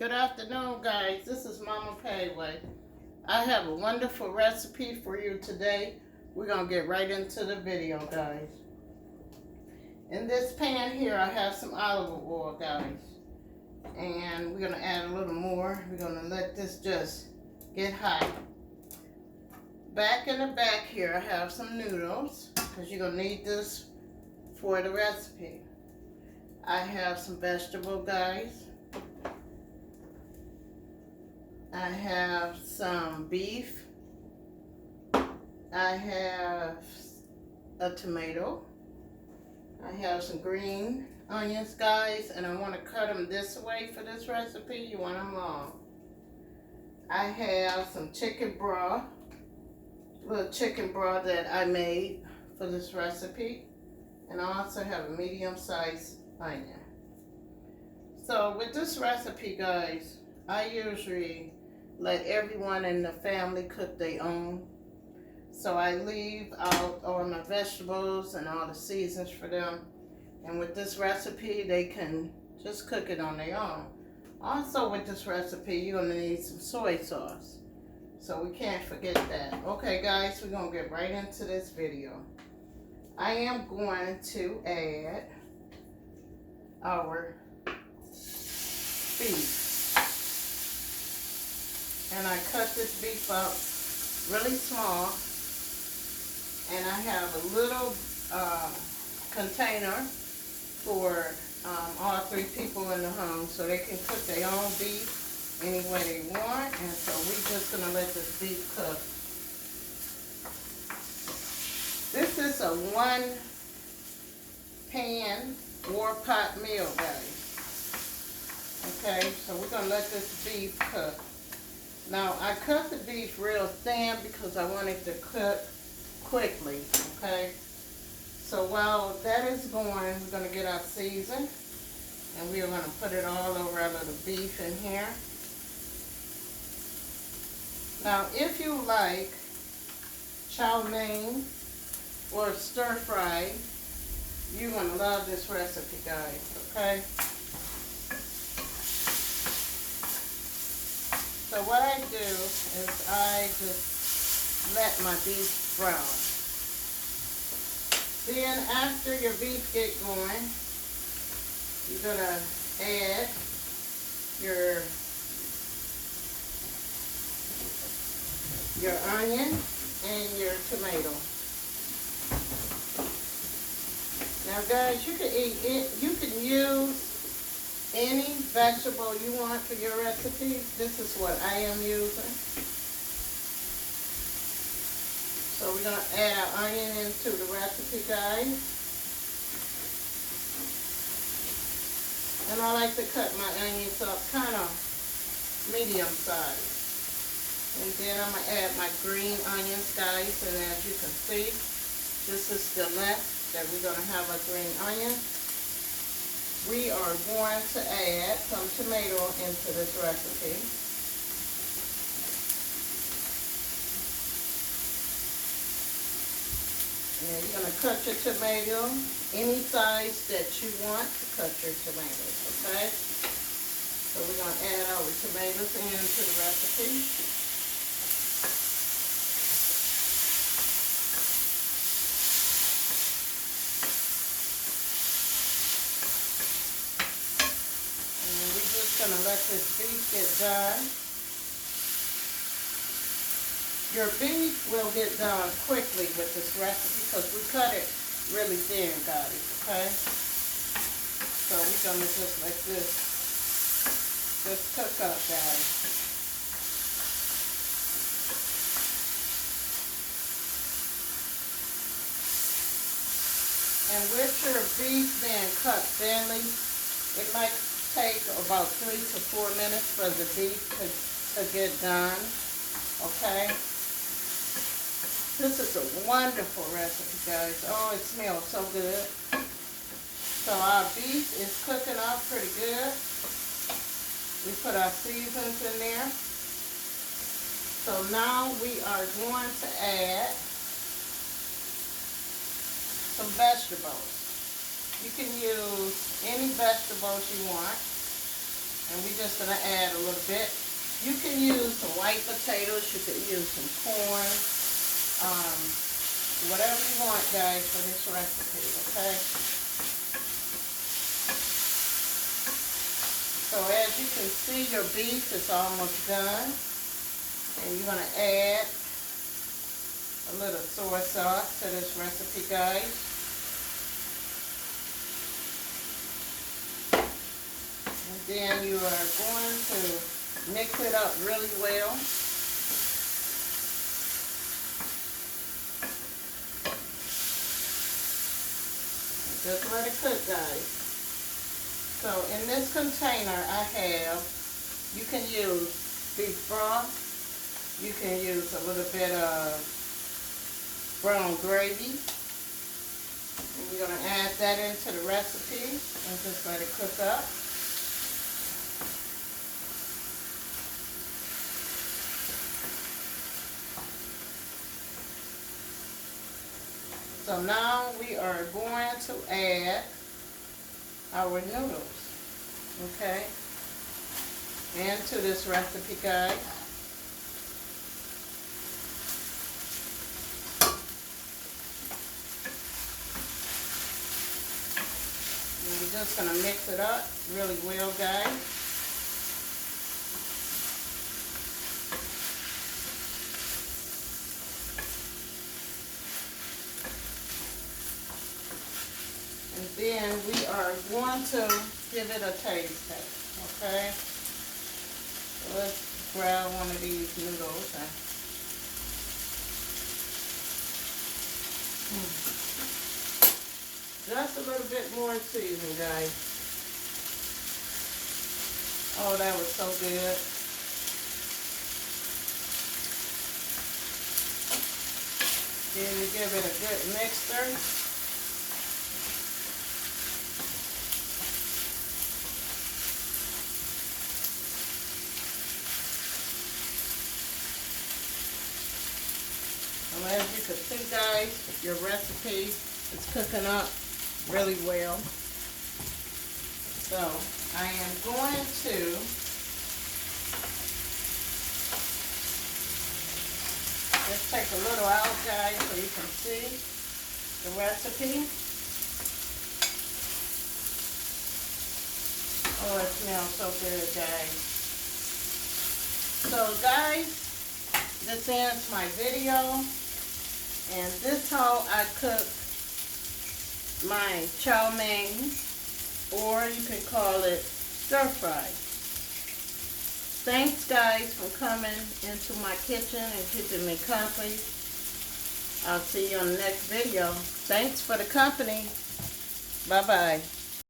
Good afternoon, guys. This is Mama Payway. I have a wonderful recipe for you today. We're going to get right into the video, guys. In this pan here, I have some olive oil, guys. And we're going to add a little more. We're going to let this just get hot. Back in the back here, I have some noodles, because you're going to need this for the recipe. I have some vegetable, guys. I have some beef. I have a tomato. I have some green onions, guys, and I want to cut them this way for this recipe. You want them long. I have some chicken broth, little chicken broth that I made for this recipe, and I also have a medium-sized onion. So with this recipe, guys, I usually let everyone in the family cook their own. So I leave out all my vegetables and all the seasons for them. And with this recipe, they can just cook it on their own. Also with this recipe, you're going to need some soy sauce. So we can't forget that. Okay, guys, we're going to get right into this video. I am going to add our beef. And I cut this beef up really small. And I have a little container for all three people in the home, so they can cook their own beef any way they want. And so we're just going to let this beef cook. This is a one pan or pot meal, guys. Okay, so we're going to let this beef cook. Now, I cut the beef real thin because I want it to cook quickly, okay? So while that is going, we're going to get our season, and we are going to put it all over our little beef in here. Now, if you like chow mein or stir fry, you're going to love this recipe, guys, okay? So what I do is I just let my beef brown. Then after your beef get going, you're gonna add your onion and your tomato. Now guys, you can eat it. You can use any vegetable you want for your recipe. This is what I am using. So we're going to add our onion into the recipe, guys. And I like to cut my onions up kind of medium size. And then I'm going to add my green onions, guys. And as you can see, this is the length that we're going to have a green onion. We are going to add some tomato into this recipe. And you're going to cut your tomato any size that you want to cut your tomatoes, okay? So we're going to add our tomatoes into the recipe. Gonna let this beef get done. Your beef will get done quickly with this recipe because we cut it really thin, guys, okay? So we're gonna just let this just cook up, guys. And with your beef being cut thinly, it might take about 3 to 4 minutes for the beef to get done, okay? This is a wonderful recipe, guys. Oh, it smells so good. So our beef is cooking up pretty good. We put our seasons in there. So now we are going to add some vegetables. You can use any vegetables you want. And we're just going to add a little bit. You can use some white potatoes. You can use some corn. Whatever you want, guys, for this recipe, okay? So as you can see, your beef is almost done. And you're going to add a little soy sauce to this recipe, guys. And then you are going to mix it up really well. Just let it cook, guys. So in this container I have, you can use beef broth, you can use a little bit of brown gravy, and you're going to add that into the recipe and just let it cook up. So now we are going to add our noodles, okay, into this recipe, guys. And we're just going to mix it up really well, guys. And then we are going to give it a taste test, okay? So let's grab one of these noodles. Just a little bit more seasoning, guys. Oh, that was so good. Then you give it a good mixture. And as you can see, guys, your recipe is cooking up really well. So I am going to just take a little out, guys, so you can see the recipe. Oh, it smells so good, guys. So guys, this ends my video. And this is how I cook my chow mein, or you can call it stir fry. Thanks, guys, for coming into my kitchen and keeping me company. I'll see you on the next video. Thanks for the company. Bye-bye.